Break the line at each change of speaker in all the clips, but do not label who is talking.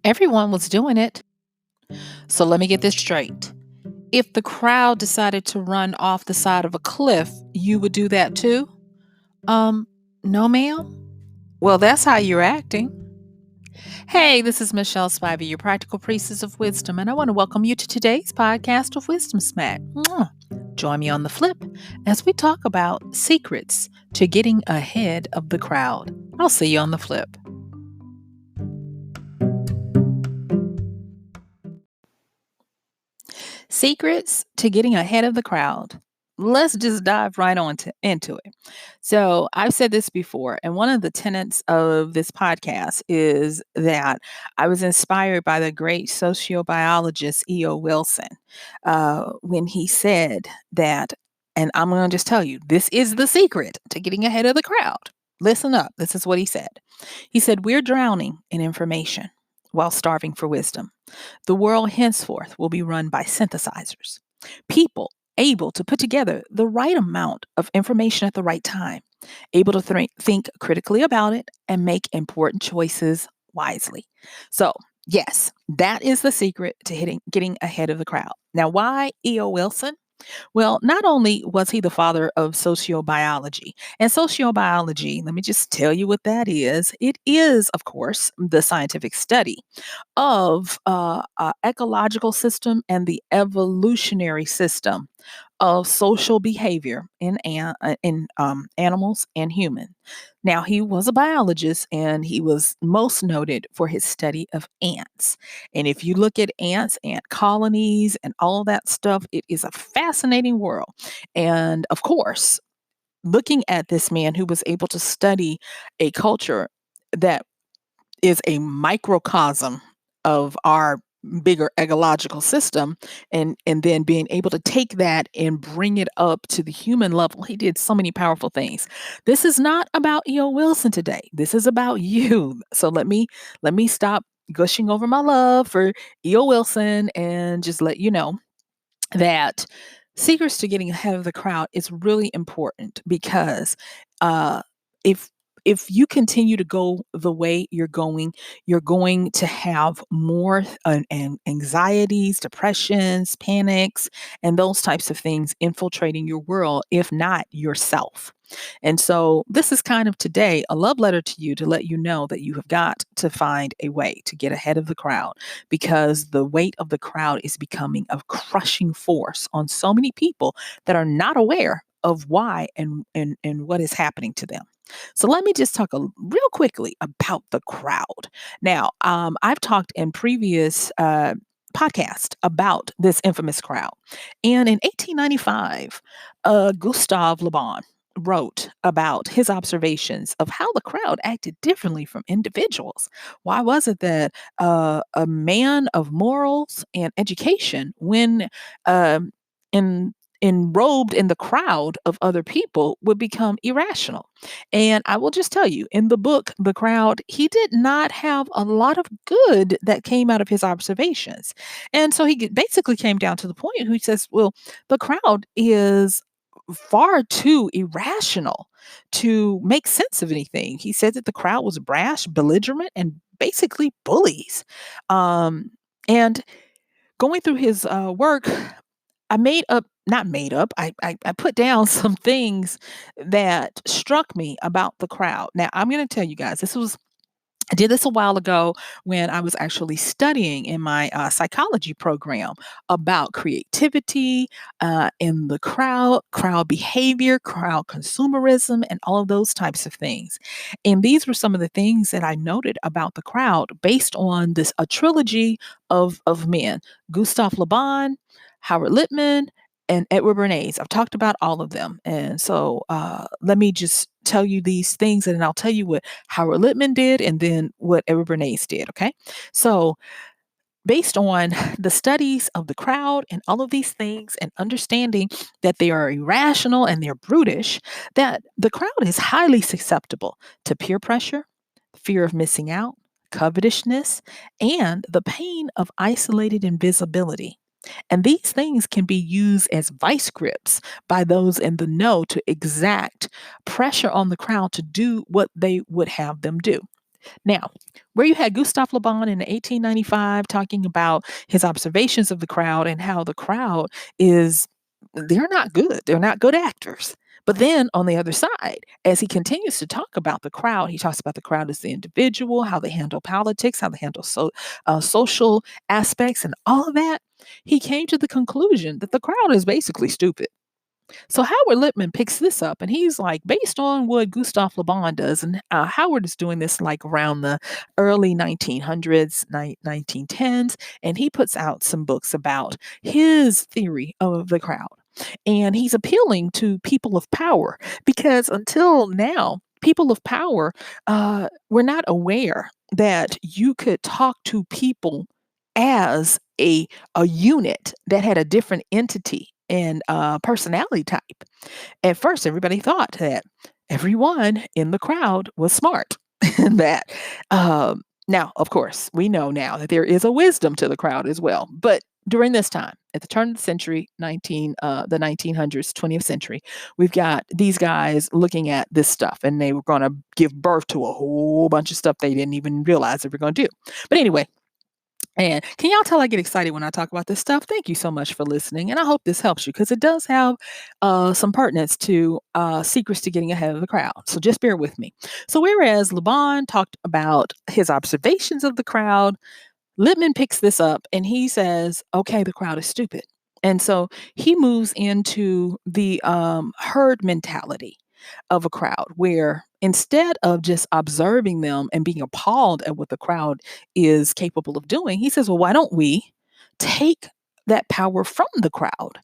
Everyone was doing it. So let me get this straight. If the crowd decided to run off the side of a cliff, you would do that too? Um, no, ma'am. Well, that's how you're acting. Hey, this is MichelleSpiva, your practical priestess of wisdom, and I want to welcome you to today's podcast of Wisdom Smack. Mwah. Join me on the flip as we talk about secrets to getting ahead of the crowd. I'll see you on the flip. Secrets to getting ahead of the crowd. Let's just dive right into it. So, I've said this before, and one of the tenets of this podcast is that I was inspired by the great sociobiologist E.O. Wilson when he said that, and I'm going to just tell you, this is the secret to getting ahead of the crowd. Listen up. This is what he said. He said, "We're drowning in information while starving for wisdom. The world henceforth will be run by synthesizers, people able to put together the right amount of information at the right time, able to think critically about it and make important choices wisely." So, yes, that is the secret to getting ahead of the crowd. Now, why E.O. Wilson? Well, not only was he the father of sociobiology, and sociobiology, let me just tell you what that is. It is, of course, the scientific study of ecological system and the evolutionary system of social behavior in animals and human. Now, he was a biologist and he was most noted for his study of ants. And if you look at ants, ant colonies, and all that stuff, it is a fascinating world. And of course, looking at this man who was able to study a culture that is a microcosm of our bigger ecological system, and then being able to take that and bring it up to the human level. He did so many powerful things. This is not about E.O. Wilson today. This is about you. So let me stop gushing over my love for E.O. Wilson and just let you know that secrets to getting ahead of the crowd is really important because uh, if if you continue to go the way you're going to have more anxieties, depressions, panics, and those types of things infiltrating your world, if not yourself. And so, this is kind of today a love letter to you to let you know that you have got to find a way to get ahead of the crowd because the weight of the crowd is becoming a crushing force on so many people that are not aware of why and what is happening to them. So let me just talk real quickly about the crowd. Now, I've talked in previous podcast about this infamous crowd, and in 1895, Gustave Le Bon wrote about his observations of how the crowd acted differently from individuals. Why was it that a man of morals and education, when um, in enrobed in the crowd of other people, would become irrational? And I will just tell you, in the book The Crowd, he did not have a lot of good that came out of his observations. And so basically came down to the point who he says, well, the crowd is far too irrational to make sense of anything. He said that the crowd was brash, belligerent, and basically bullies. And going through his work, I made up, not made up, I put down some things that struck me about the crowd. Now, I'm going to tell you guys, I did this a while ago when I was actually studying in my psychology program about creativity in the crowd behavior, crowd consumerism, and all of those types of things. And these were some of the things that I noted about the crowd based on this a trilogy of men: Gustav Le Bon, Howard Littman, and Edward Bernays. I've talked about all of them. And so let me just tell you these things, and then I'll tell you what Howard Littman did and then what Edward Bernays did. Okay. So, based on the studies of the crowd and all of these things, and understanding that they are irrational and they're brutish, that the crowd is highly susceptible to peer pressure, fear of missing out, covetousness, and the pain of isolated invisibility. And these things can be used as vice grips by those in the know to exact pressure on the crowd to do what they would have them do. Now, where you had Gustave Le Bon in 1895 talking about his observations of the crowd and how the crowd is, they're not good. They're not good actors. But then on the other side, as he continues to talk about the crowd, he talks about the crowd as the individual, how they handle politics, how they handle social aspects, and all of that. He came to the conclusion that the crowd is basically stupid. So Howard Lippman picks this up and he's like, based on what Gustave Le Bon does, and Howard is doing this like around the early 1900s, 1910s, and he puts out some books about his theory of the crowd. And he's appealing to people of power because until now, people of power were not aware that you could talk to people as a unit that had a different entity and personality type. At first, everybody thought that everyone in the crowd was smart. And that now, of course, we know now that there is a wisdom to the crowd as well. But during this time, at the turn of the century, the 1900s, 20th century, we've got these guys looking at this stuff, and they were going to give birth to a whole bunch of stuff they didn't even realize they were going to do. But anyway, and can y'all tell I get excited when I talk about this stuff? Thank you so much for listening. And I hope this helps you because it does have some pertinence to secrets to getting ahead of the crowd. So just bear with me. So, whereas Le Bon talked about his observations of the crowd, Lippman picks this up and he says, okay, the crowd is stupid. And so he moves into the herd mentality of a crowd where instead of just observing them and being appalled at what the crowd is capable of doing, he says, well, why don't we take that power from the crowd?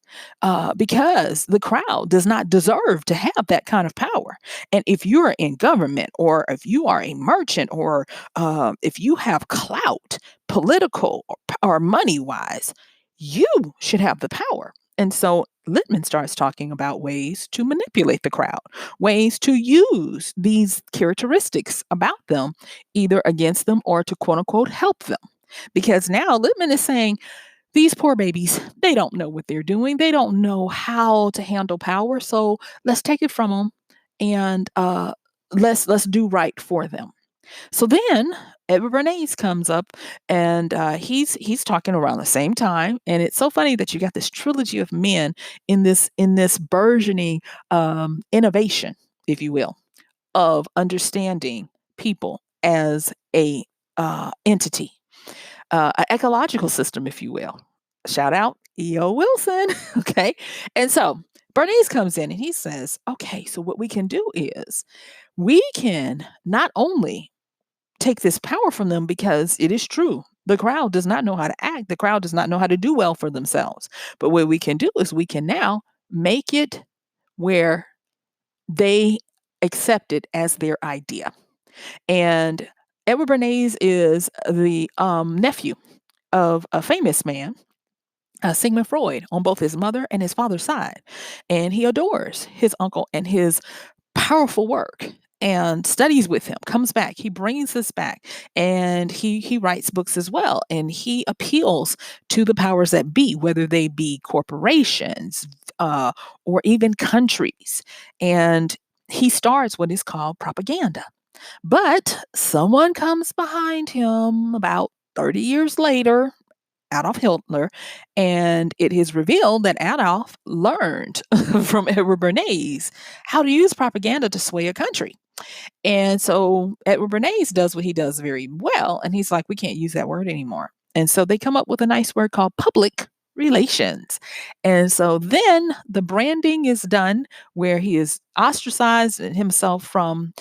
Because the crowd does not deserve to have that kind of power. And if you're in government, or if you are a merchant, or if you have clout, political or money wise, you should have the power. And so Littman starts talking about ways to manipulate the crowd, ways to use these characteristics about them, either against them or to quote unquote help them. Because now Littman is saying these poor babies, they don't know what they're doing. They don't know how to handle power. So let's take it from them and let's do right for them. So then Edward Bernays comes up and he's talking around the same time, and it's so funny that you got this trilogy of men in this burgeoning innovation, if you will, of understanding people as a entity, an ecological system, if you will. Shout out E.O. Wilson. Okay, and so Bernays comes in and he says, okay, so what we can do is we can not only take this power from them, because it is true. The crowd does not know how to act. The crowd does not know how to do well for themselves. But what we can do is we can now make it where they accept it as their idea. And Edward Bernays is the nephew of a famous man, Sigmund Freud, on both his mother and his father's side. And he adores his uncle and his powerful work and studies with him, comes back, he brings this back, and he writes books as well, and he appeals to the powers that be, whether they be corporations or even countries. And he starts what is called propaganda. But someone comes behind him about 30 years later, Adolf Hitler, and it is revealed that Adolf learned from Edward Bernays how to use propaganda to sway a country. And so Edward Bernays does what he does very well, and he's like, we can't use that word anymore. And so they come up with a nice word called public relations. And so then the branding is done where he is ostracized himself from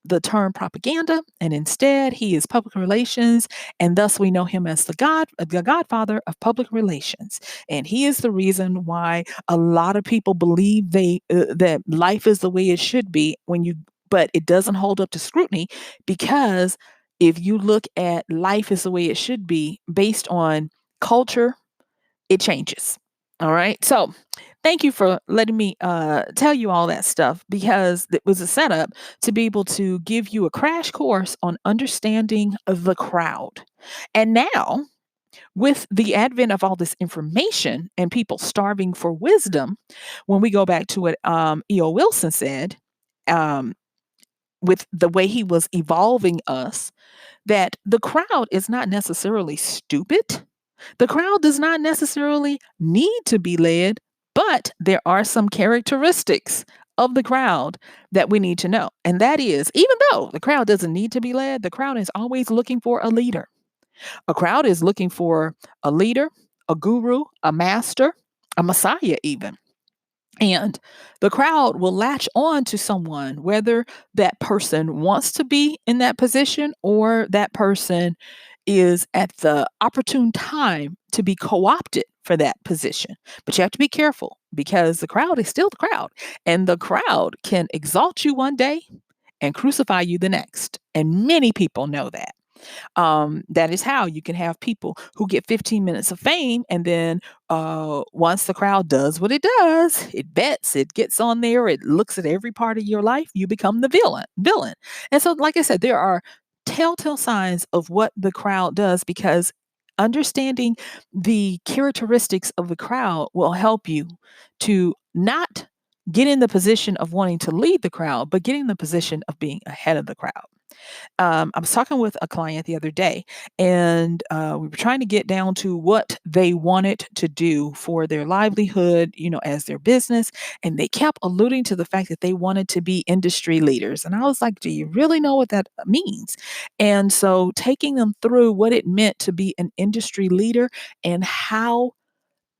the term propaganda, and instead he is public relations, and thus we know him as the godfather of public relations. And he is the reason why a lot of people believe that life is the way it should be but it doesn't hold up to scrutiny, because if you look at life as the way it should be based on culture, it changes. All right. So thank you for letting me tell you all that stuff, because it was a setup to be able to give you a crash course on understanding the crowd. And now, with the advent of all this information and people starving for wisdom, when we go back to what E.O. Wilson said, um, with the way he was evolving us, that the crowd is not necessarily stupid. The crowd does not necessarily need to be led, but there are some characteristics of the crowd that we need to know. And that is, even though the crowd doesn't need to be led, the crowd is always looking for a leader. A crowd is looking for a leader, a guru, a master, a messiah, even. And the crowd will latch on to someone, whether that person wants to be in that position or that person is at the opportune time to be co opted for that position. But you have to be careful because the crowd is still the crowd, and the crowd can exalt you one day and crucify you the next. And many people know that. That is how you can have people who get 15 minutes of fame, and then once the crowd does what it does, it bets, it gets on there, it looks at every part of your life, you become the villain. And so, like I said, there are telltale signs of what the crowd does, because understanding the characteristics of the crowd will help you to not get in the position of wanting to lead the crowd, but get in the position of being ahead of the crowd. I was talking with a client the other day, and we were trying to get down to what they wanted to do for their livelihood, as their business. And they kept alluding to the fact that they wanted to be industry leaders. And I was like, do you really know what that means? And so taking them through what it meant to be an industry leader and how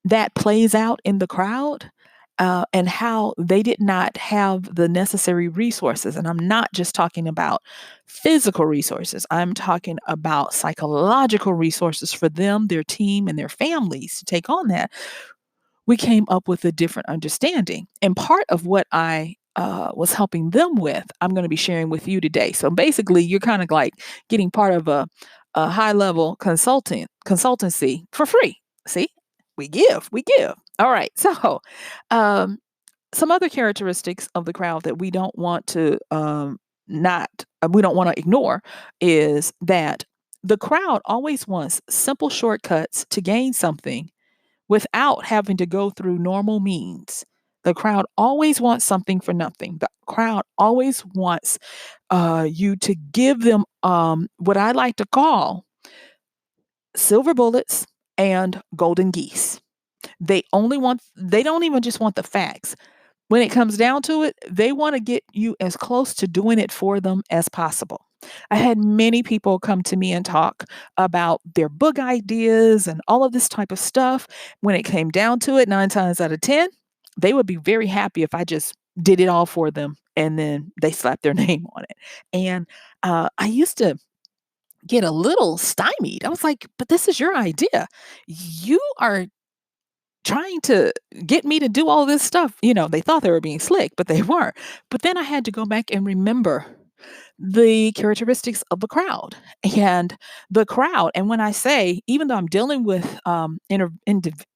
that plays out in the crowd, and how they did not have the necessary resources. And I'm not just talking about physical resources, I'm talking about psychological resources for them, their team, and their families to take on that. We came up with a different understanding. And part of what I was helping them with, I'm going to be sharing with you today. So basically, you're kind of like getting part of a high level consultancy for free. See, we give. All right. So, um, some other characteristics of the crowd that we don't want to not we don't want to ignore is that the crowd always wants simple shortcuts to gain something without having to go through normal means. The crowd always wants something for nothing. The crowd always wants you to give them what I like to call silver bullets and golden geese. They don't even just want the facts. When it comes down to it, they want to get you as close to doing it for them as possible. I had many people come to me and talk about their book ideas and all of this type of stuff. When it came down to it, 9 times out of 10, they would be very happy if I just did it all for them and then they slapped their name on it. And I used to get a little stymied. I was like, but this is your idea. You are trying to get me to do all this stuff. They thought they were being slick, but they weren't. But then I had to go back and remember the characteristics of the crowd and the crowd. And when I say, even though I'm dealing with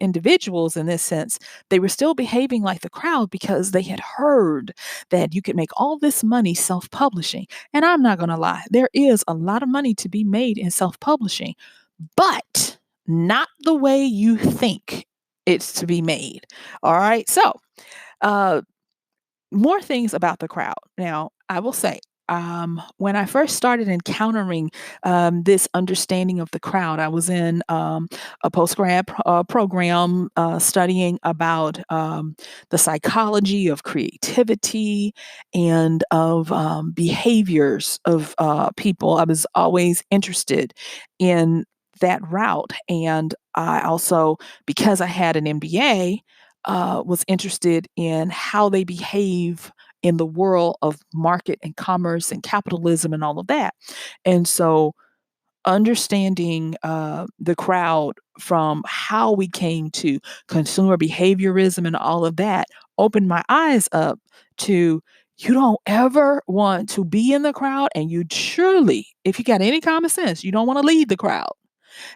individuals in this sense, they were still behaving like the crowd because they had heard that you could make all this money self publishing. And I'm not going to lie, there is a lot of money to be made in self publishing, but not the way you think it's to be made. All right. So, uh, more things about the crowd. Now, I will say, when I first started encountering this understanding of the crowd, I was in a program studying about the psychology of creativity and of behaviors of people. I was always interested in that route. And I also, because I had an MBA, was interested in how they behave in the world of market and commerce and capitalism and all of that. And so understanding the crowd from how we came to consumer behaviorism and all of that opened my eyes up to, you don't ever want to be in the crowd, and you surely, if you got any common sense, you don't want to lead the crowd,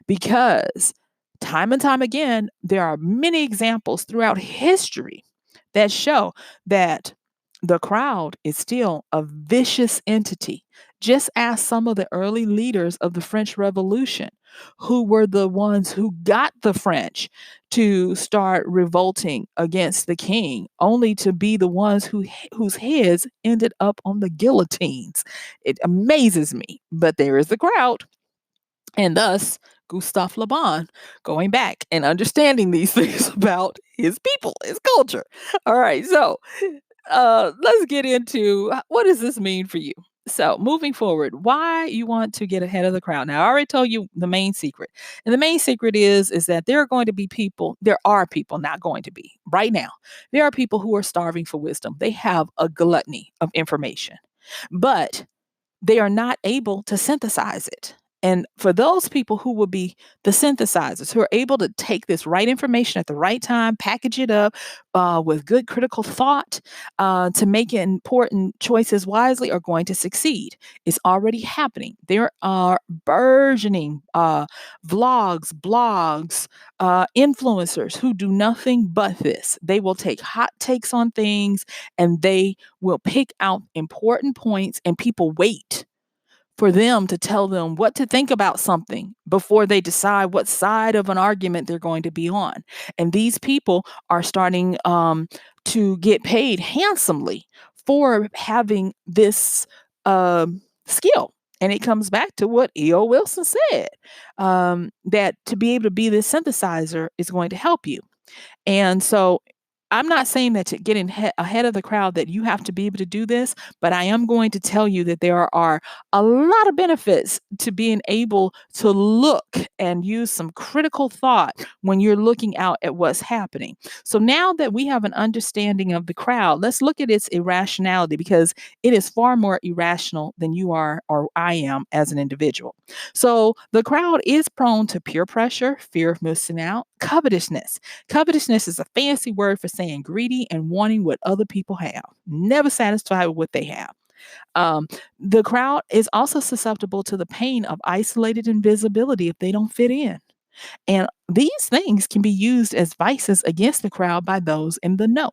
because time and time again, there are many examples throughout history that show that the crowd is still a vicious entity. Just ask some of the early leaders of the French Revolution. who were the ones who got the French to start revolting against the king, only to be the ones whose heads ended up on the guillotines. It amazes me, but there is the crowd, and thus Gustave Le Bon going back and understanding these things about his people, his culture. All right, so let's get into what does this mean for you? So, moving forward, why you want to get ahead of the crowd. Now, I already told you the main secret. And the main secret is that there are going to be people, there are people not going to be right now. There are people who are starving for wisdom. They have a gluttony of information. But they are not able to synthesize it. And for those people who will be the synthesizers, who are able to take this right information at the right time, package it up with good critical thought to make important choices wisely, are going to succeed. It's already happening. There are burgeoning vlogs, blogs, influencers who do nothing but this. They will take hot takes on things and they will pick out important points, and people wait for them to tell them what to think about something before they decide what side of an argument they're going to be on. And these people are starting to get paid handsomely for having this skill. And it comes back to what E.O. Wilson said, that to be able to be this synthesizer is going to help you. And so I'm not saying that to get ahead of the crowd that you have to be able to do this, but I am going to tell you that there are a lot of benefits to being able to look and use some critical thought when you're looking out at what's happening. So now that we have an understanding of the crowd, let's look at its irrationality, because it is far more irrational than you are or I am as an individual. So the crowd is prone to peer pressure, fear of missing out, covetousness. Covetousness is a fancy word for saying greedy and wanting what other people have, never satisfied with what they have. Um, the crowd is also susceptible to the pain of isolated invisibility if they don't fit in. And these things can be used as vices against the crowd by those in the know.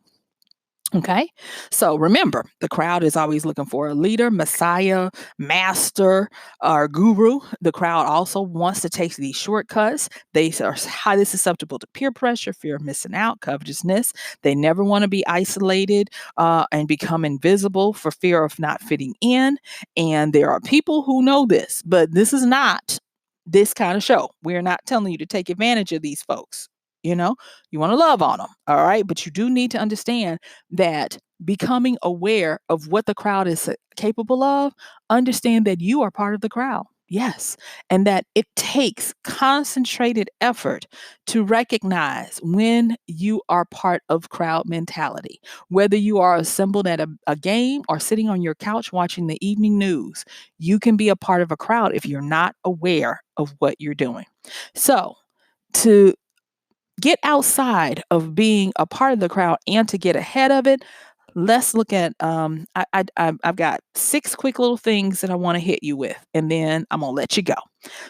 Okay. So remember, the crowd is always looking for a leader, messiah, master, or guru. The crowd also wants to take these shortcuts. They are highly susceptible to peer pressure, fear of missing out, covetousness. They never want to be isolated and become invisible for fear of not fitting in. And there are people who know this, but this is not this kind of show. We're not telling you to take advantage of these folks. You know, you want to love on them. All right. But you do need to understand that becoming aware of what the crowd is capable of, understand that you are part of the crowd. Yes. And that it takes concentrated effort to recognize when you are part of crowd mentality, whether you are assembled at a game or sitting on your couch watching the evening news. You can be a part of a crowd if you're not aware of what you're doing. So, to get outside of being a part of the crowd and to get ahead of it, let's look at I've got 6 quick little things that I want to hit you with, and then I'm gonna let you go.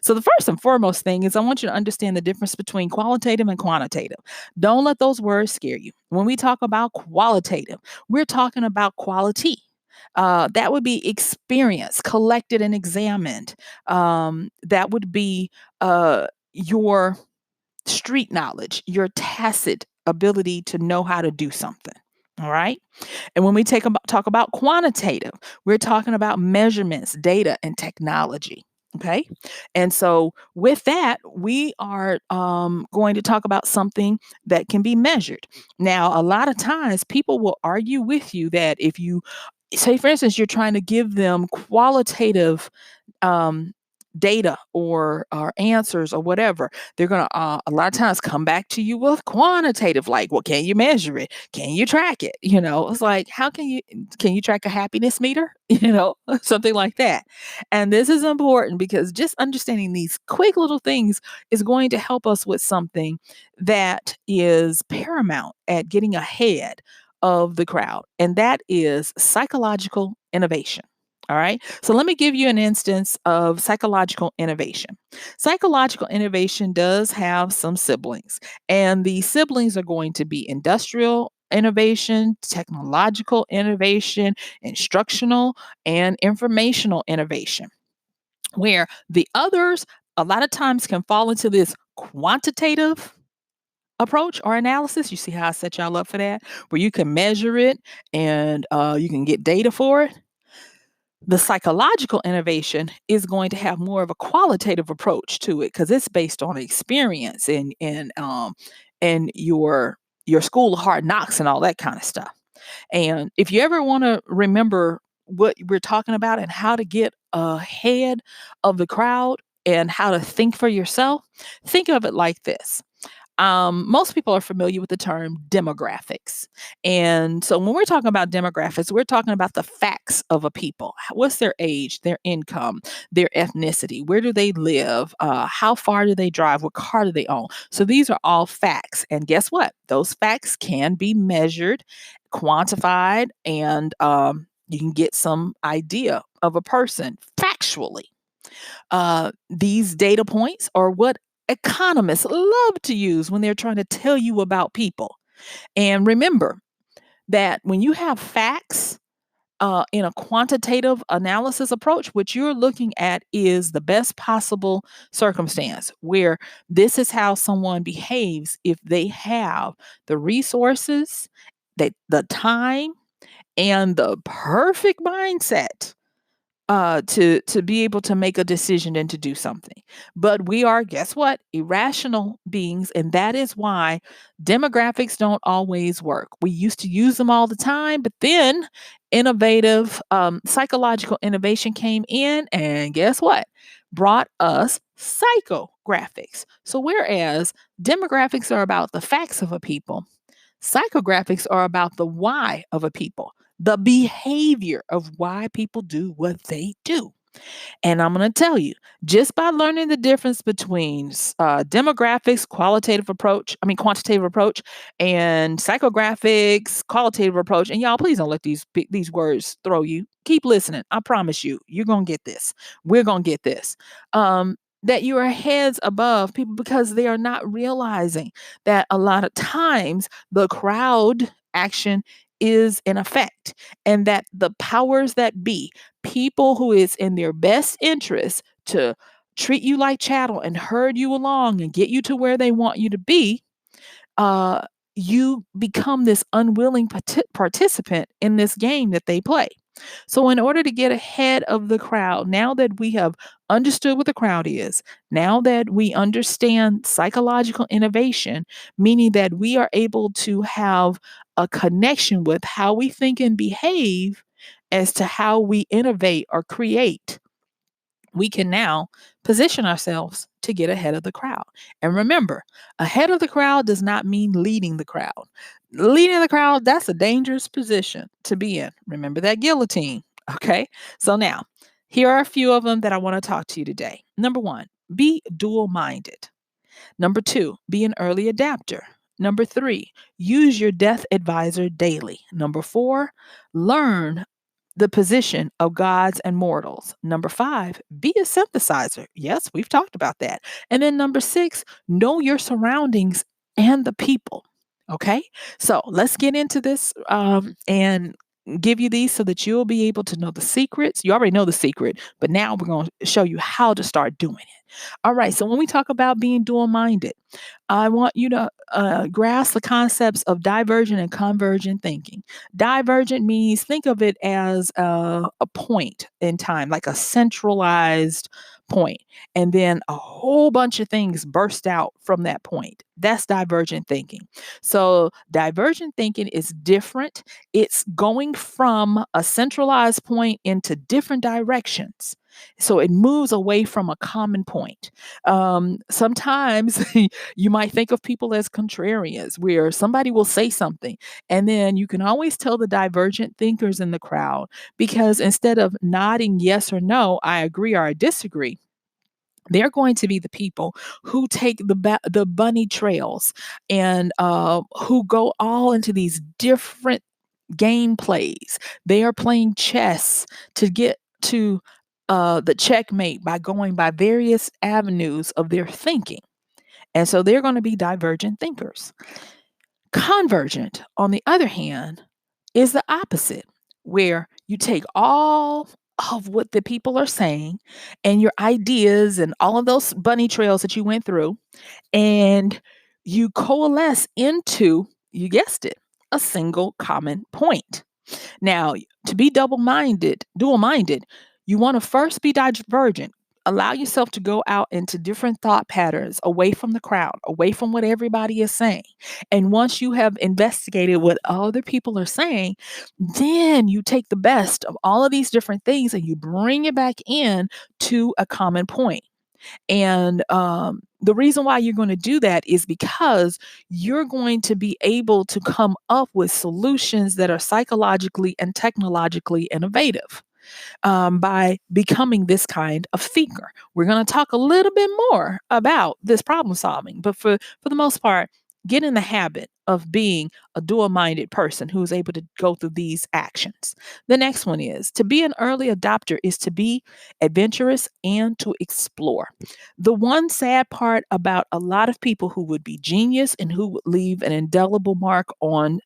So the first and foremost thing is I want you to understand the difference between qualitative and quantitative. Don't let those words scare you. When we talk about qualitative, we're talking about quality. That would be experience collected and examined. That would be your street knowledge, your tacit ability to know how to do something. All right. And when we talk about quantitative, we're talking about measurements, data, and technology. Okay. And so with that, we are going to talk about something that can be measured. Now, a lot of times people will argue with you that if you say, for instance, you're trying to give them qualitative um, data or answers or whatever, they're gonna a lot of times come back to you with quantitative, like, well, can you measure it? Can you track it? You know, it's like, how can you track a happiness meter? You know, something like that. And this is important because just understanding these quick little things is going to help us with something that is paramount at getting ahead of the crowd, and that is psychological innovation. All right. So let me give you an instance of psychological innovation. Psychological innovation does have some siblings, and the siblings are going to be industrial innovation, technological innovation, instructional, and informational innovation, where the others a lot of times can fall into this quantitative approach or analysis. You see how I set y'all up for that, where you can measure it and you can get data for it. The psychological innovation is going to have more of a qualitative approach to it because it's based on experience and your school of hard knocks and all that kind of stuff. And if you ever want to remember what we're talking about and how to get ahead of the crowd and how to think for yourself, think of it like this. Most people are familiar with the term demographics. And so when we're talking about demographics, we're talking about the facts of a people. What's their age, their income, their ethnicity? Where do they live? How far do they drive? What car do they own? So these are all facts. And guess what? Those facts can be measured, quantified, and you can get some idea of a person factually. These data points are what economists love to use when they're trying to tell you about people. And remember that when you have facts in a quantitative analysis approach, what you're looking at is the best possible circumstance where this is how someone behaves if they have the resources, the time, and the perfect mindset to be able to make a decision and to do something. But we are, guess what, irrational beings, and that is why demographics don't always work. We used to use them all the time, but then innovative psychological innovation came in, and guess what, brought us psychographics. So whereas demographics are about the facts of a people, psychographics are about the why of a people, the behavior of why people do what they do. And I'm going to tell you, just by learning the difference between demographics, quantitative approach, and psychographics, qualitative approach. And y'all, please don't let these words throw you. Keep listening. I promise you, you're going to get this. We're going to get this. That you are heads above people because they are not realizing that a lot of times the crowd action is in effect, and that the powers that be, people who is in their best interest to treat you like chattel and herd you along and get you to where they want you to be, uh, you become this unwilling participant in this game that they play. So, in order to get ahead of the crowd, now that we have understood what the crowd is, now that we understand psychological innovation, meaning that we are able to have a connection with how we think and behave as to how we innovate or create, we can now position ourselves to get ahead of the crowd. And remember, ahead of the crowd does not mean leading the crowd. Leading the crowd, that's a dangerous position to be in. Remember that guillotine. Okay. So now, here are a few of them that I want to talk to you today. Number one, be dual minded. Number two, be an early adapter. Number three, use your death advisor daily. Number four, learn the position of gods and mortals. Number five, be a synthesizer. Yes, we've talked about that. And then number six, know your surroundings and the people. Okay, so let's get into this and give you these so that you'll be able to know the secrets. You already know the secret, but now we're going to show you how to start doing it. All right, so when we talk about being dual minded, I want you to grasp the concepts of divergent and convergent thinking. Divergent means think of it as a point in time, like a centralized point, and then a whole bunch of things burst out from that point. That's divergent thinking. So, divergent thinking is different. It's going from a centralized point into different directions. So, it moves away from a common point. Sometimes you might think of people as contrarians, where somebody will say something, and then you can always tell the divergent thinkers in the crowd because instead of nodding yes or no, I agree or I disagree, they're going to be the people who take the bunny trails and who go all into these different game plays. They are playing chess to get to the checkmate by going by various avenues of their thinking. And so they're going to be divergent thinkers. Convergent, on the other hand, is the opposite, where you take all of what the people are saying and your ideas and all of those bunny trails that you went through, and you coalesce into, you guessed it, a single common point. Now, to be dual minded, you want to first be divergent. Allow yourself to go out into different thought patterns, away from the crowd, away from what everybody is saying. And once you have investigated what other people are saying, then you take the best of all of these different things and you bring it back in to a common point. And the reason why you're going to do that is because you're going to be able to come up with solutions that are psychologically and technologically innovative by becoming this kind of thinker. We're going to talk a little bit more about this problem solving, but for the most part, get in the habit of being a dual minded person who is able to go through these actions. The next one is to be an early adopter is to be adventurous and to explore. The one sad part about a lot of people who would be genius and who would leave an indelible mark on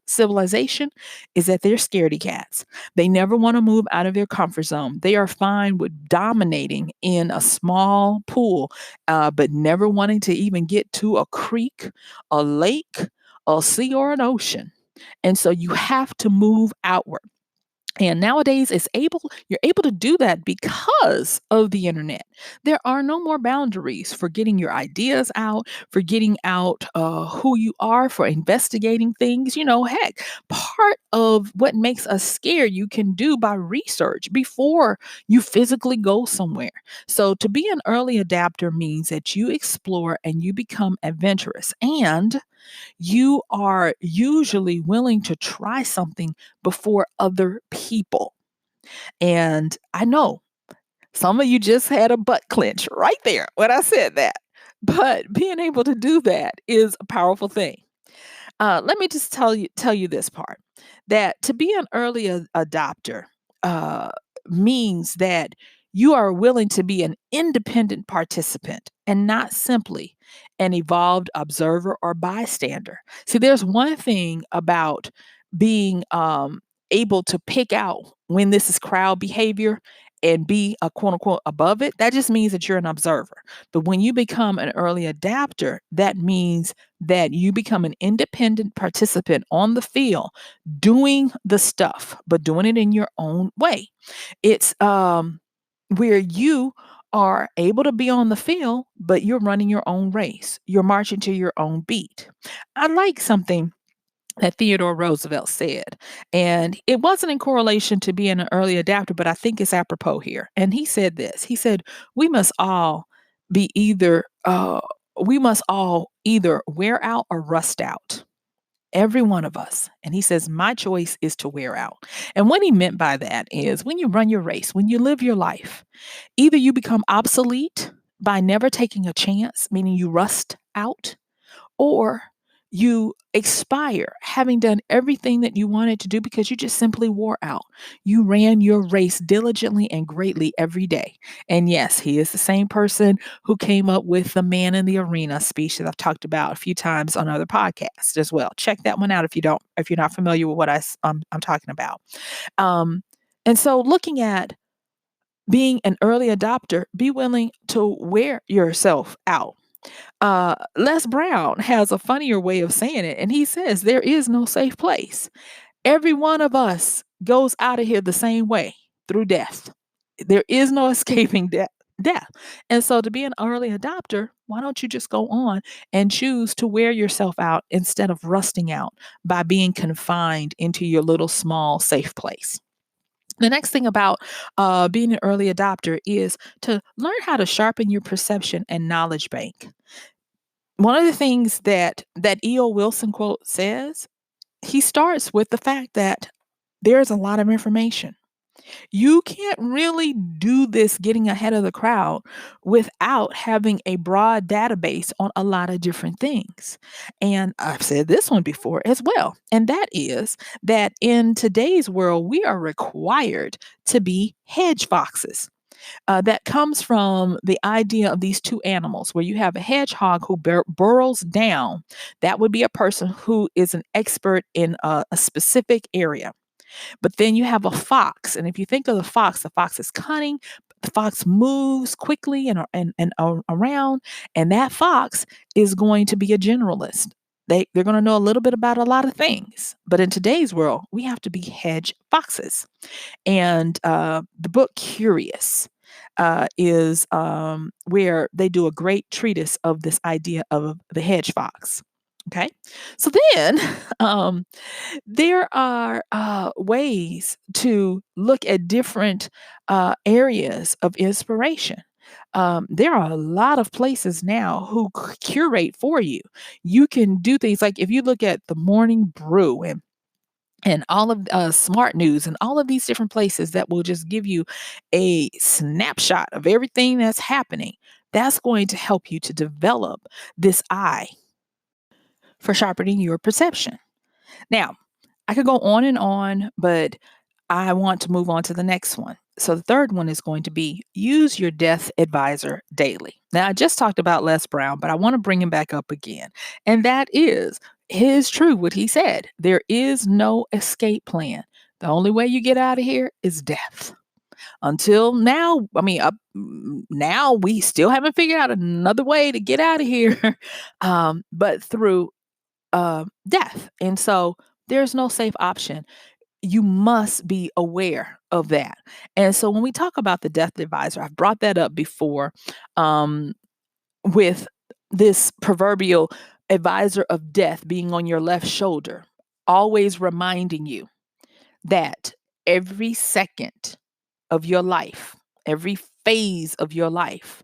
civilization is that they're scaredy cats. They never want to move out of their comfort zone. They are fine with dominating in a small pool, but never wanting to even get to a creek, a lake, a sea, or an ocean. And so you have to move outward. And nowadays you're able to do that because of the internet. There are no more boundaries for getting your ideas out, for getting out who you are, for investigating things. Heck, part of what makes us scared you can do by research before you physically go somewhere. So to be an early adapter means that you explore and you become adventurous, and you are usually willing to try something before other people. And I know some of you just had a butt clench right there when I said that. But being able to do that is a powerful thing. Let me just tell you this part, that to be an early adopter uh, means that you are willing to be an independent participant and not simply an evolved observer or bystander. See, there's one thing about being able to pick out when this is crowd behavior and be a quote unquote above it. That just means that you're an observer. But when you become an early adapter, that means that you become an independent participant on the field doing the stuff, but doing it in your own way. It's where you are able to be on the field, but you're running your own race. You're marching to your own beat. I like something that Theodore Roosevelt said, and it wasn't in correlation to being an early adapter, but I think it's apropos here. And he said this. He said, "We must all be either we must all either wear out or rust out." Every one of us. And he says, my choice is to wear out. And what he meant by that is when you run your race, when you live your life, either you become obsolete by never taking a chance, meaning you rust out, or you expire having done everything that you wanted to do because you just simply wore out. You ran your race diligently and greatly every day. And yes, he is the same person who came up with the man in the arena speech that I've talked about a few times on other podcasts as well. Check that one out if you're not familiar with what I'm talking about. Um, and so looking at being an early adopter, be willing to wear yourself out. Les Brown has a funnier way of saying it, and he says, there is no safe place. Every one of us goes out of here the same way, through death. There is no escaping death. And so to be an early adopter, why don't you just go on and choose to wear yourself out instead of rusting out by being confined into your little small safe place? The next thing about being an early adopter is to learn how to sharpen your perception and knowledge bank. One of the things that E.O. Wilson quote says, he starts with the fact that there's a lot of information. You can't really do this getting ahead of the crowd without having a broad database on a lot of different things. And I've said this one before as well. And that is that in today's world, we are required to be hedge foxes. That comes from the idea of these two animals, where you have a hedgehog who burrows down. That would be a person who is an expert in a specific area. But then you have a fox, and if you think of the fox is cunning. The fox moves quickly and around, and that fox is going to be a generalist. They're going to know a little bit about a lot of things. But in today's world, we have to be hedge foxes. And the book Curious is where they do a great treatise of this idea of the hedge fox. Okay. So then there are ways to look at different areas of inspiration. There are a lot of places now who curate for you. You can do things like if you look at the Morning Brew and all of smart news and all of these different places that will just give you a snapshot of everything that's happening. That's going to help you to develop this eye for sharpening your perception. Now, I could go on, but I want to move on to the next one. So the third one is going to be use your death advisor daily. Now, I just talked about Les Brown, but I want to bring him back up again. And that is his true what he said. There is no escape plan. The only way you get out of here is death. Until now, now we still haven't figured out another way to get out of here, but through death. And so there's no safe option. You must be aware of that. And so when we talk about the death advisor, I've brought that up before um, with this proverbial advisor of death being on your left shoulder, always reminding you that every second of your life, every phase of your life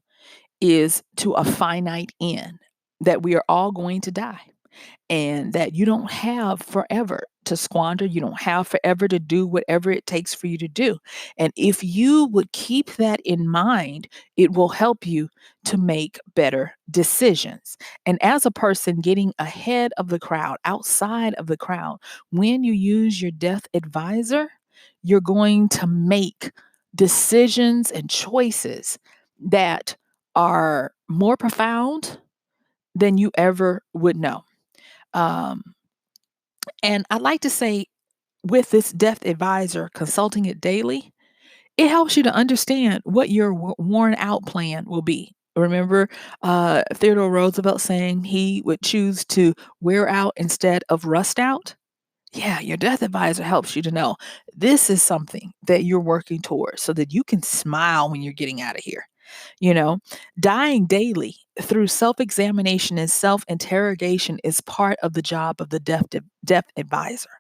is to a finite end, that we are all going to die and that you don't have forever to squander. You don't have forever to do whatever it takes for you to do. And if you would keep that in mind, it will help you to make better decisions. And as a person getting ahead of the crowd, outside of the crowd, when you use your death advisor, you're going to make decisions and choices that are more profound than you ever would know. Um, and I like to say, with this death advisor, consulting it daily, it helps you to understand what your worn out plan will be. Remember Theodore Roosevelt saying he would choose to wear out instead of rust out? Yeah, your death advisor helps you to know this is something that you're working towards so that you can smile when you're getting out of here. You know, dying daily through self examination and self interrogation is part of the job of the death advisor.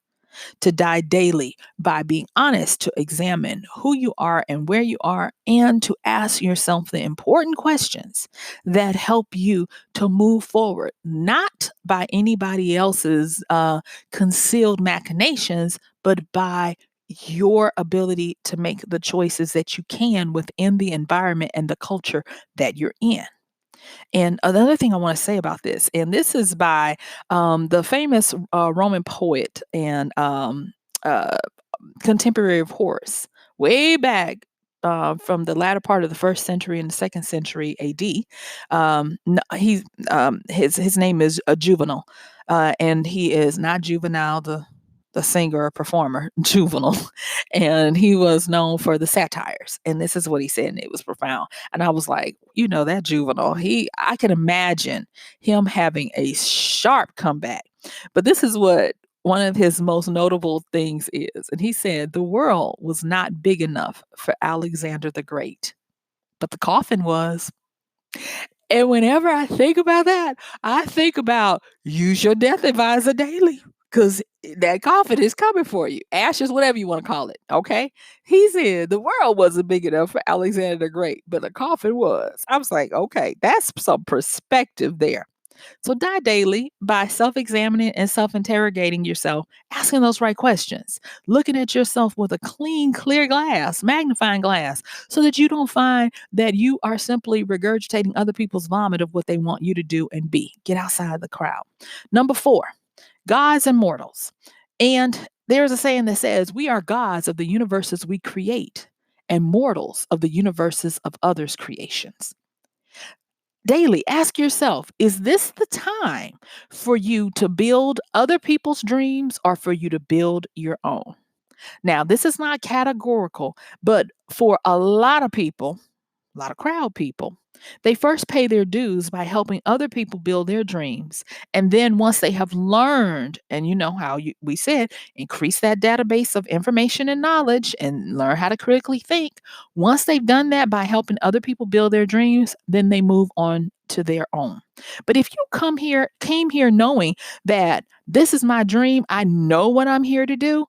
To die daily by being honest, to examine who you are and where you are, and to ask yourself the important questions that help you to move forward, not by anybody else's concealed machinations, but by your ability to make the choices that you can within the environment and the culture that you're in. And another thing I want to say about this, and this is by the famous Roman poet and uh, contemporary of Horace, way back from the latter part of the first century and the second century AD. His name is Juvenal, and he is not Juvenile the singer or performer, Juvenal, and he was known for the satires. And this is what he said, and it was profound. And I was like, that Juvenal, I can imagine him having a sharp comeback. But this is what one of his most notable things is. And he said, the world was not big enough for Alexander the Great, but the coffin was. And whenever I think about that, I think about use your death advisor daily because that coffin is coming for you. Ashes, whatever you want to call it. Okay. He said the world wasn't big enough for Alexander the Great, but the coffin was. I was like, okay, that's some perspective there. So die daily by self-examining and self-interrogating yourself, asking those right questions, looking at yourself with a clean, clear glass, magnifying glass, so that you don't find that you are simply regurgitating other people's vomit of what they want you to do and be. Get outside the crowd. Number 4, gods and mortals. And there's a saying that says, we are gods of the universes we create and mortals of the universes of others' creations. Daily, ask yourself, is this the time for you to build other people's dreams or for you to build your own? Now, this is not categorical, but for a lot of people, a lot of crowd people, they first pay their dues by helping other people build their dreams. And then once they have learned, and you know how we said, increase that database of information and knowledge and learn how to critically think. Once they've done that by helping other people build their dreams, then they move on to their own. But if you came here knowing that this is my dream, I know what I'm here to do,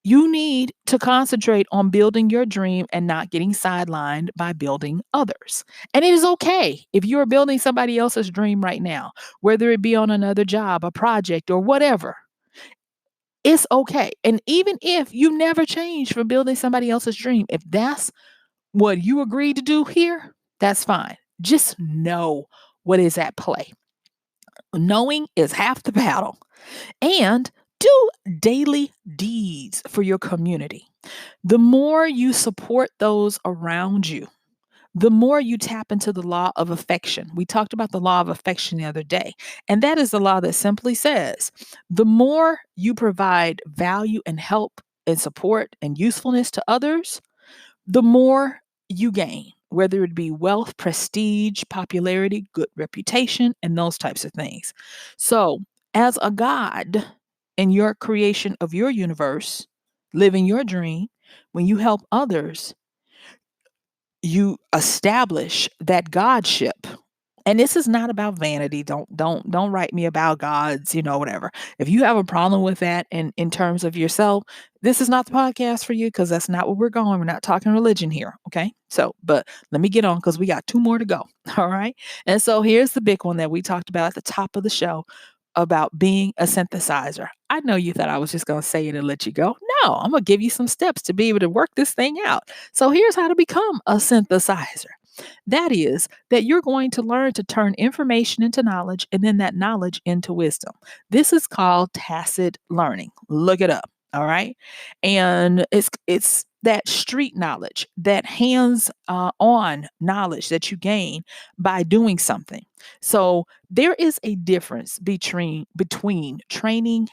you need to concentrate on building your dream and not getting sidelined by building others. And it is okay if you're building somebody else's dream right now, whether it be on another job, a project, or whatever. It's okay. And even if you never change for building somebody else's dream, if that's what you agreed to do here, that's fine. Just know what is at play. Knowing is half the battle. And do daily deeds for your community. The more you support those around you, the more you tap into the law of affection. We talked about the law of affection the other day, and that is the law that simply says the more you provide value and help and support and usefulness to others, the more you gain, whether it be wealth, prestige, popularity, good reputation, and those types of things. So, as a God in your creation of your universe, living your dream, when you help others, you establish that godship. And this is not about vanity. Don't write me about gods, whatever. If you have a problem with that in terms of yourself, this is not the podcast for you because that's not what we're going. We're not talking religion here. Okay. So, but let me get on because we got two more to go. All right. And so here's the big one that we talked about at the top of the show about being a synthesizer. I know you thought I was just going to say it and let you go. No, I'm going to give you some steps to be able to work this thing out. So here's how to become a synthesizer. That is, that you're going to learn to turn information into knowledge and then that knowledge into wisdom. This is called tacit learning. Look it up. All right. And it's that street knowledge, that hands on knowledge that you gain by doing something. So there is a difference between training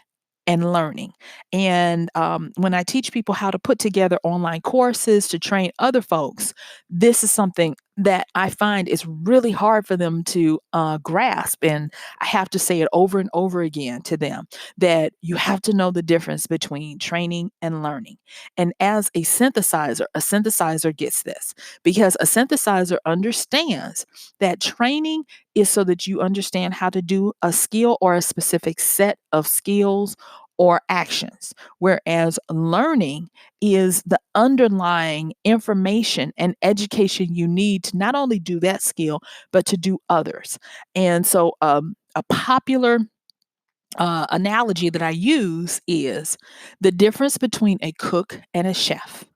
and learning. And when I teach people how to put together online courses to train other folks, this is something that I find is really hard for them to grasp. And I have to say it over and over again to them that you have to know the difference between training and learning. And as a synthesizer gets this because a synthesizer understands that training is so that you understand how to do a skill or a specific set of skills or actions, whereas learning is the underlying information and education you need to not only do that skill, but to do others. And so, a popular analogy that I use is the difference between a cook and a chef.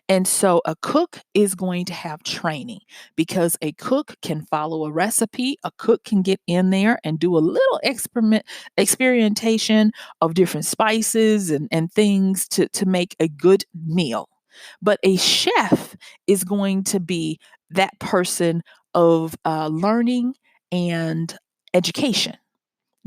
And so a cook is going to have training because a cook can follow a recipe. A cook can get in there and do a little experimentation of different spices and things to make a good meal. But a chef is going to be that person of learning and education,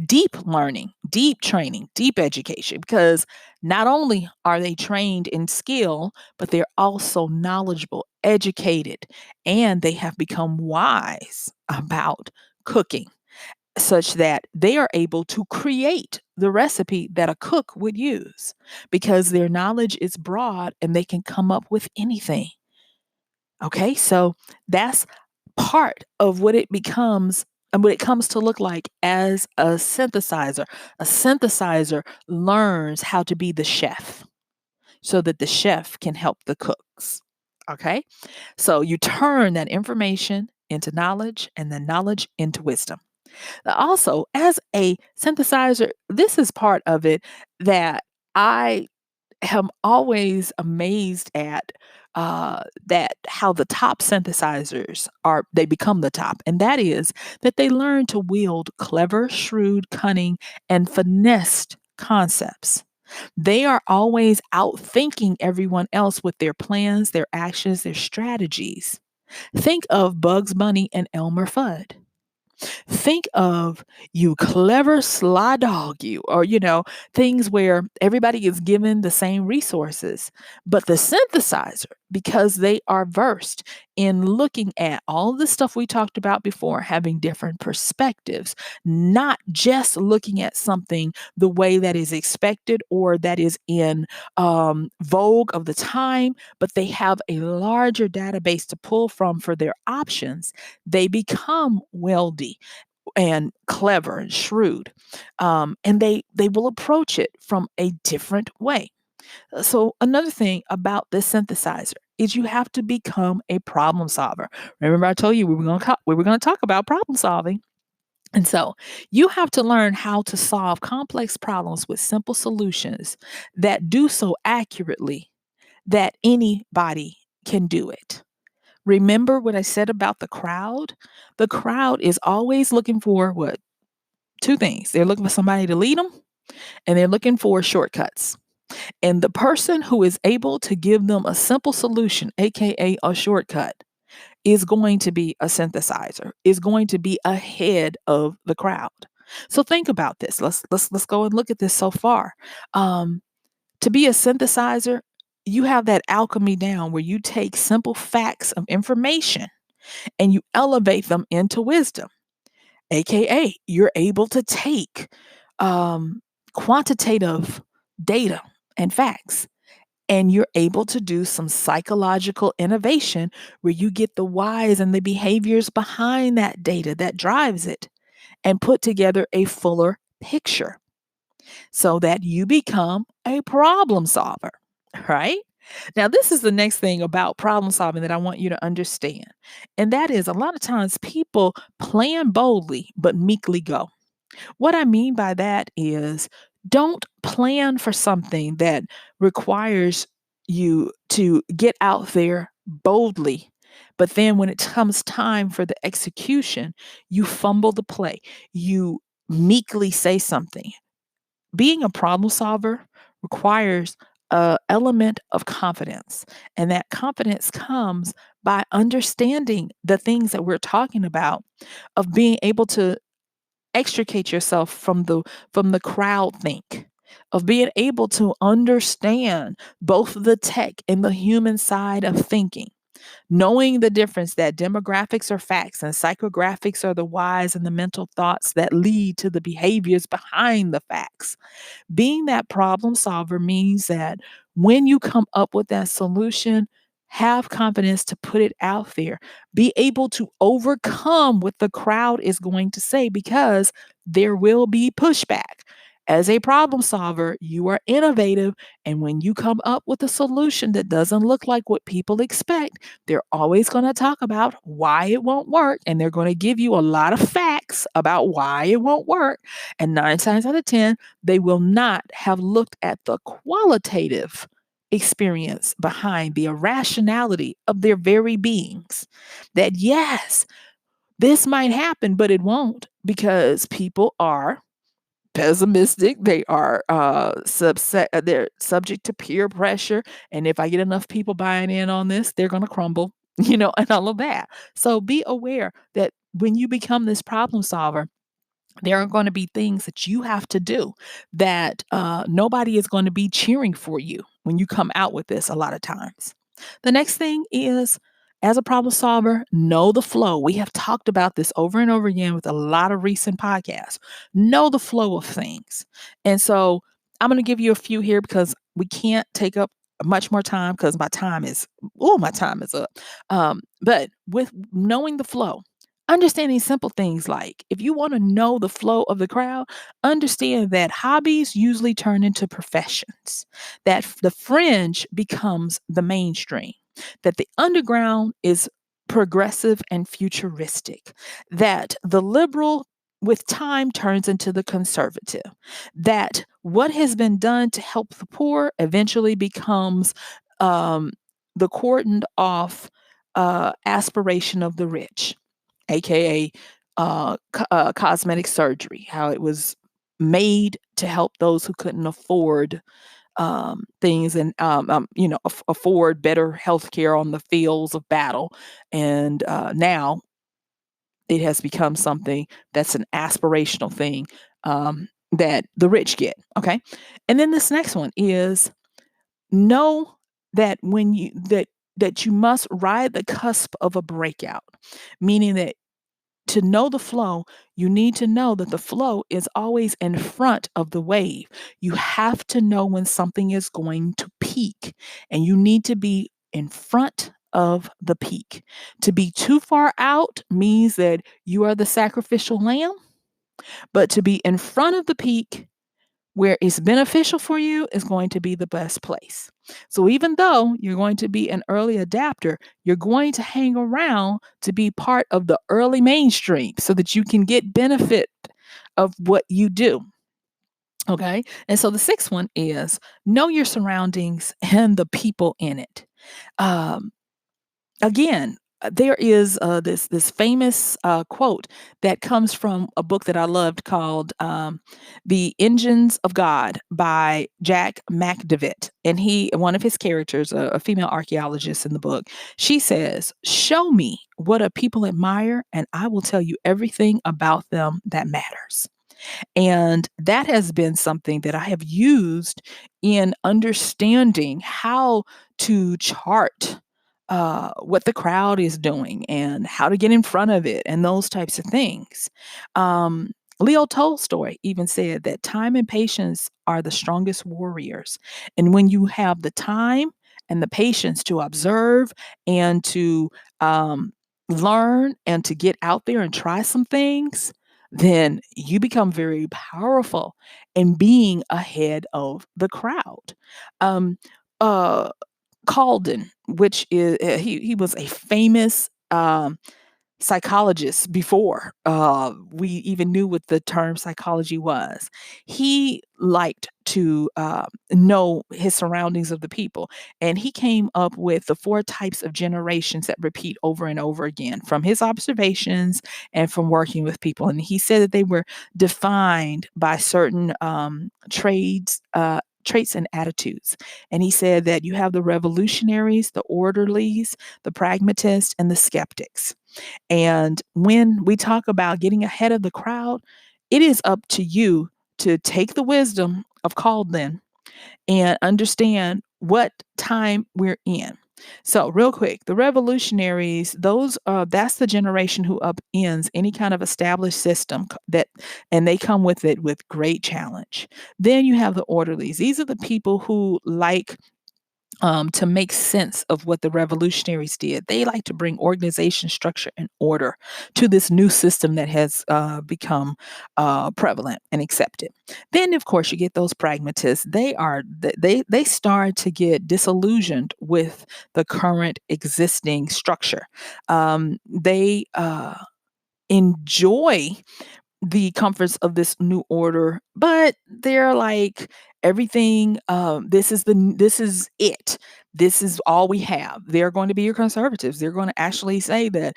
deep learning, deep training, deep education, because not only are they trained in skill, but they're also knowledgeable, educated, and they have become wise about cooking such that they are able to create the recipe that a cook would use because their knowledge is broad and they can come up with anything. Okay, so that's part of what it becomes and what it comes to look like as a synthesizer. A synthesizer learns how to be the chef so that the chef can help the cooks. Okay, so you turn that information into knowledge and the knowledge into wisdom. Also, as a synthesizer, this is part of it that I am always amazed at that how the top synthesizers they become the top, and that is that they learn to wield clever, shrewd, cunning, and finessed concepts. They are always outthinking everyone else with their plans, their actions, their strategies. Think of Bugs Bunny and Elmer Fudd. Think of you clever sly dog, you, or, things where everybody is given the same resources. But the synthesizer, because they are versed in looking at all the stuff we talked about before, having different perspectives, not just looking at something the way that is expected or that is in vogue of the time, but they have a larger database to pull from for their options. They become wealthy and clever and shrewd, and they will approach it from a different way. So another thing about this synthesizer is you have to become a problem solver. Remember, I told you we were going to talk about problem solving. And so you have to learn how to solve complex problems with simple solutions that do so accurately that anybody can do it. Remember what I said about the crowd? The crowd is always looking for what? Two things. They're looking for somebody to lead them, and they're looking for shortcuts. And the person who is able to give them a simple solution, aka a shortcut, is going to be a synthesizer, is going to be ahead of the crowd. So think about this. Let's go and look at this so far. Um, to be a synthesizer, you have that alchemy down where you take simple facts of information and you elevate them into wisdom, aka you're able to take um, quantitative data and facts, and you're able to do some psychological innovation where you get the whys and the behaviors behind that data that drives it and put together a fuller picture so that you become a problem solver, right? Now, this is the next thing about problem solving that I want you to understand. And that is, a lot of times people plan boldly but meekly go. What I mean by that is, don't plan for something that requires you to get out there boldly. But then when it comes time for the execution, you fumble the play. You meekly say something. Being a problem solver requires a element of confidence, and that confidence comes by understanding the things that we're talking about, of being able to extricate yourself from the crowd think, of being able to understand both the tech and the human side of thinking, knowing the difference that demographics are facts and psychographics are the whys and the mental thoughts that lead to the behaviors behind the facts. Being that problem solver means that when you come up with that solution, have confidence to put it out there. Be able to overcome what the crowd is going to say, because there will be pushback. As a problem solver, you are innovative. And when you come up with a solution that doesn't look like what people expect, they're always going to talk about why it won't work. And they're going to give you a lot of facts about why it won't work. And 9 times out of 10, they will not have looked at the qualitative experience behind the irrationality of their very beings. That yes, this might happen, but it won't, because people are pessimistic. They are they're subject to peer pressure. And if I get enough people buying in on this, they're going to crumble, and all of that. So be aware that when you become this problem solver, there are going to be things that you have to do that nobody is going to be cheering for you when you come out with this a lot of times. The next thing is, as a problem solver, know the flow. We have talked about this over and over again with a lot of recent podcasts. Know the flow of things. And so I'm going to give you a few here because we can't take up much more time because my time is up. But with knowing the flow, understanding simple things like, if you want to know the flow of the crowd, understand that hobbies usually turn into professions, that the fringe becomes the mainstream, that the underground is progressive and futuristic, that the liberal with time turns into the conservative, that what has been done to help the poor eventually becomes um, the cordoned off aspiration of the rich, aka cosmetic surgery, how it was made to help those who couldn't afford things, and afford better health care on the fields of battle. And now It has become something that's an aspirational thing that the rich get. Okay. And then this next one is know that that you must ride the cusp of a breakout, meaning that to know the flow, you need to know that the flow is always in front of the wave. You have to know when something is going to peak, and you need to be in front of the peak. To be too far out means that you are the sacrificial lamb, but to be in front of the peak where it's beneficial for you is going to be the best place. So even though you're going to be an early adapter, you're going to hang around to be part of the early mainstream so that you can get benefit of what you do. Okay. And so the sixth one is know your surroundings and the people in it. Um, Again, there is this famous quote that comes from a book that I loved called "The Engines of God" by Jack McDevitt, and he one of his characters, a female archaeologist in the book, she says, "Show me what a people admire, and I will tell you everything about them that matters." And that has been something that I have used in understanding how to chart what the crowd is doing and how to get in front of it and those types of things. Um, Leo Tolstoy even said that time and patience are the strongest warriors. And when you have the time and the patience to observe and to um, learn and to get out there and try some things, then you become very powerful in being ahead of the crowd. Um, uh, Calden, which is he was a famous psychologist before we even knew what the term psychology was. He liked to know his surroundings of the people, and he came up with the four types of generations that repeat over and over again from his observations and from working with people. And he said that they were defined by certain trades. Traits and attitudes. And he said that you have the revolutionaries, the orderlies, the pragmatists, and the skeptics. And when we talk about getting ahead of the crowd, it is up to you to take the wisdom of Calden and understand what time we're in. So, real quick, the revolutionaries, those that's the generation who upends any kind of established system that, and they come with it with great challenge. Then you have the orderlies. These are the people who like to make sense of what the revolutionaries did. They like to bring organization, structure, and order to this new system that has become prevalent and accepted. Then, of course, you get those pragmatists. They start to get disillusioned with the current existing structure. They enjoy the comforts of this new order, but they're like everything. This is it. This is all we have. They're going to be your conservatives. They're going to actually say that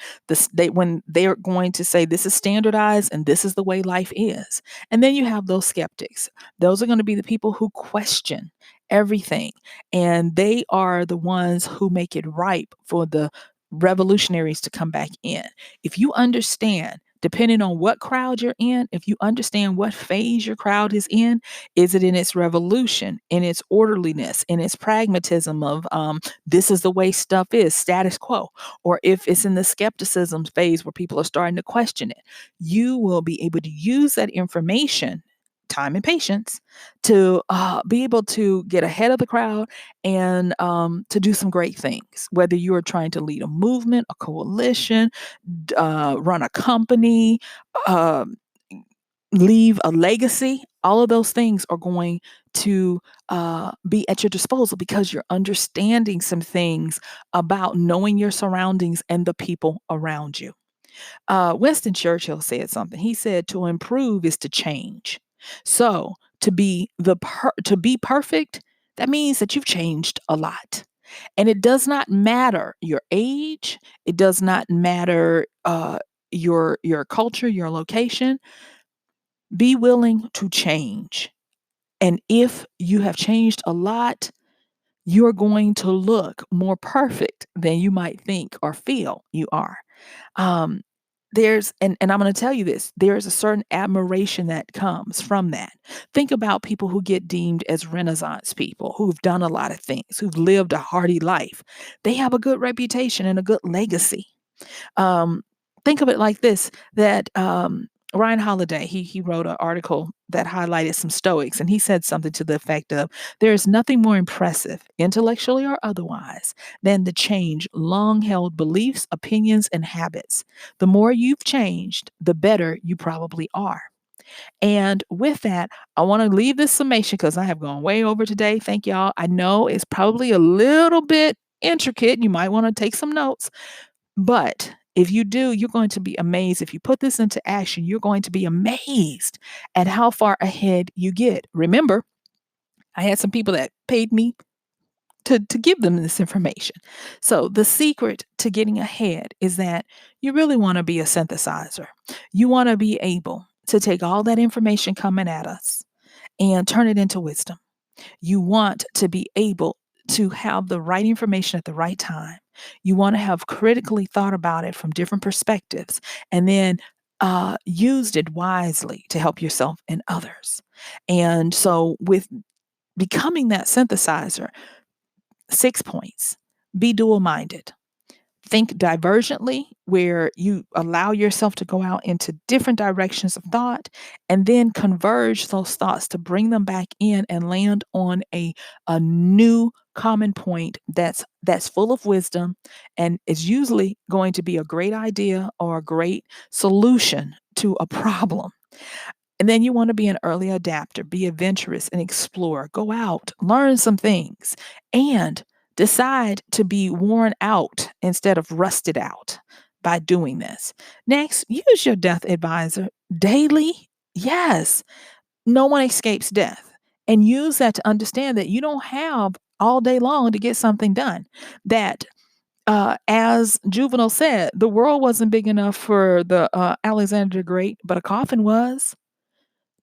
when they're going to say this is standardized and this is the way life is. And then you have those skeptics. Those are going to be the people who question everything, and they are the ones who make it ripe for the revolutionaries to come back in. If you understand, depending on what crowd you're in, if you understand what phase your crowd is it in its revolution, in its orderliness, in its pragmatism of this is the way stuff is, status quo, or if it's in the skepticism phase where people are starting to question it, you will be able to use that information, time and patience, to be able to get ahead of the crowd and to do some great things, whether you are trying to lead a movement, a coalition, run a company, um, leave a legacy. All of those things are going to be at your disposal because you're understanding some things about knowing your surroundings and the people around you. Winston Churchill said something. He said, "To improve is to change." So to be perfect, that means that you've changed a lot. And it does not matter your age. It does not matter your culture, your location. Be willing to change. And if you have changed a lot, you're going to look more perfect than you might think or feel you are. Um, And I'm going to tell you this, there's a certain admiration that comes from that. Think about people who get deemed as Renaissance people, who've done a lot of things, who've lived a hearty life. They have a good reputation and a good legacy. Um, think of it like this: that Ryan Holiday, he wrote an article that highlighted some Stoics, and he said something to the effect of, "There is nothing more impressive, intellectually or otherwise, than to change long-held beliefs, opinions, and habits. The more you've changed, the better you probably are." And with that, I want to leave this summation because I have gone way over today. Thank y'all. I know it's probably a little bit intricate. You might want to take some notes, but if you do, you're going to be amazed. If you put this into action, you're going to be amazed at how far ahead you get. Remember, I had some people that paid me to give them this information. So, the secret to getting ahead is that you really want to be a synthesizer. You want to be able to take all that information coming at us and turn it into wisdom. You want to be able to have the right information at the right time. You want to have critically thought about it from different perspectives and then used it wisely to help yourself and others. And so, with becoming that synthesizer, 6 points: be dual minded. Think divergently, where you allow yourself to go out into different directions of thought and then converge those thoughts to bring them back in and land on a new common point that's full of wisdom and is usually going to be a great idea or a great solution to a problem. And then you want to be an early adapter, be adventurous and explore. Go out, learn some things, and decide to be worn out instead of rusted out by doing this. Next, use your death advisor daily. Yes, no one escapes death. And use that to understand that you don't have all day long to get something done. That as Juvenal said, the world wasn't big enough for the Alexander the Great, but a coffin was.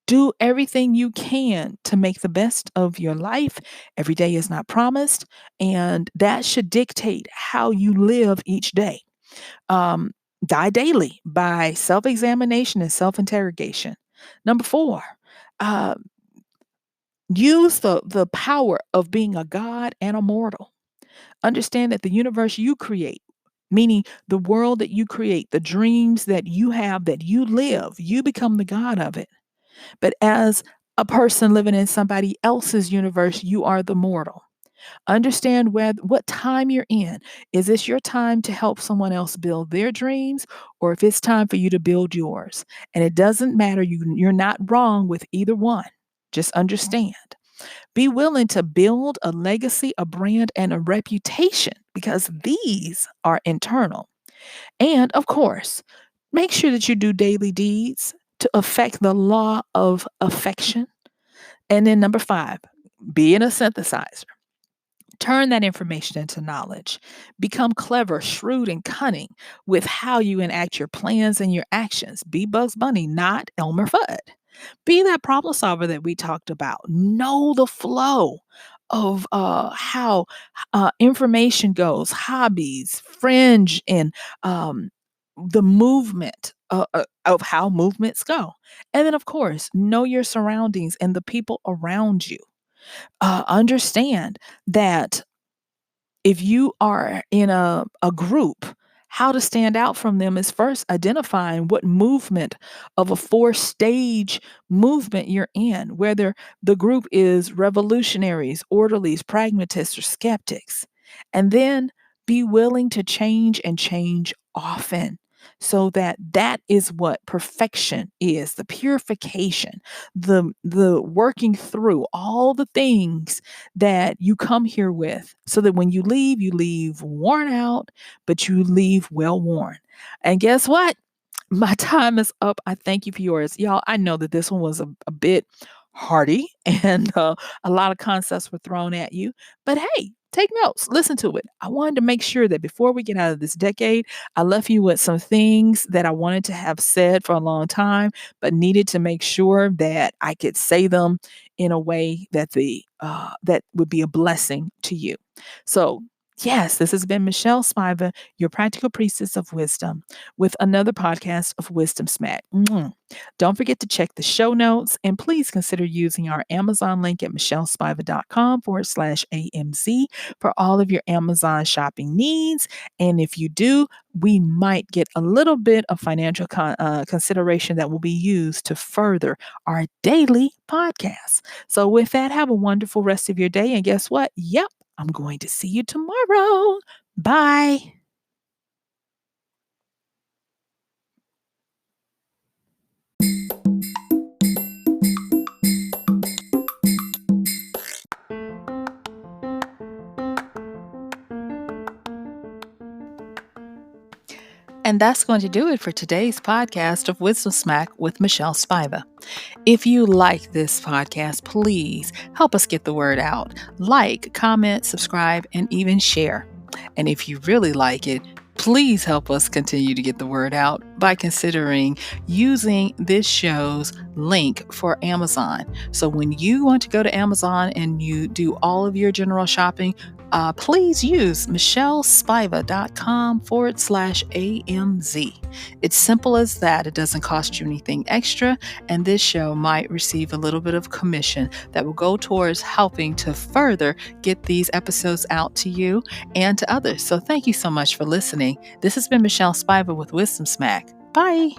Do everything you can to make the best of your life. Every day is not promised, and that should dictate how you live each day. Um, Die daily by self examination and self interrogation. Number four, uh, use the power of being a God and a mortal. Understand that the universe you create, meaning the world that you create, the dreams that you have, that you live, you become the God of it. But as a person living in somebody else's universe, you are the mortal. Understand what time you're in. Is this your time to help someone else build their dreams, or if it's time for you to build yours? And it doesn't matter. You're not wrong with either one. Just understand. Be willing to build a legacy, a brand, and a reputation because these are internal. And of course, make sure that you do daily deeds to affect the law of affection. And then number five, being a synthesizer. Turn that information into knowledge. Become clever, shrewd, and cunning with how you enact your plans and your actions. Be Bugs Bunny, not Elmer Fudd. Be that problem solver that we talked about. Know the flow of how information goes, hobbies, fringe, and the movement of how movements go. And then, of course, know your surroundings and the people around you. Understand that if you are in a group, how to stand out from them is first identifying what movement of a four-stage movement you're in, whether the group is revolutionaries, orderlies, pragmatists, or skeptics. And then be willing to change and change often so that that is what perfection is, the purification, the working through all the things that you come here with so that when you leave worn out, but you leave well worn. And guess what? My time is up. I thank you for yours. Y'all, I know that this one was a bit hearty and a lot of concepts were thrown at you, but hey, take notes, listen to it. I wanted to make sure that before we get out of this decade, I left you with some things that I wanted to have said for a long time, but needed to make sure that I could say them in a way that that would be a blessing to you. So Yes, this has been Michelle Spiva, your practical priestess of wisdom, with another podcast of Wisdom Smack. Don't forget to check the show notes and please consider using our Amazon link at michellespiva.com/AMZ for all of your Amazon shopping needs. And if you do, we might get a little bit of financial consideration that will be used to further our daily podcast. So, with that, have a wonderful rest of your day. And guess what? Yep. I'm going to see you tomorrow. Bye. And that's going to do it for today's podcast of Wisdom Smack with Michelle Spiva. If you like this podcast, please help us get the word out. Like, comment, subscribe, and even share. And if you really like it, please help us continue to get the word out by considering using this show's link for Amazon. So when you want to go to Amazon and you do all of your general shopping, please use MichelleSpiva.com/AMZ. It's simple as that. It doesn't cost you anything extra, and this show might receive a little bit of commission that will go towards helping to further get these episodes out to you and to others. So thank you so much for listening. This has been Michelle Spiva with Wisdom Smack. Bye.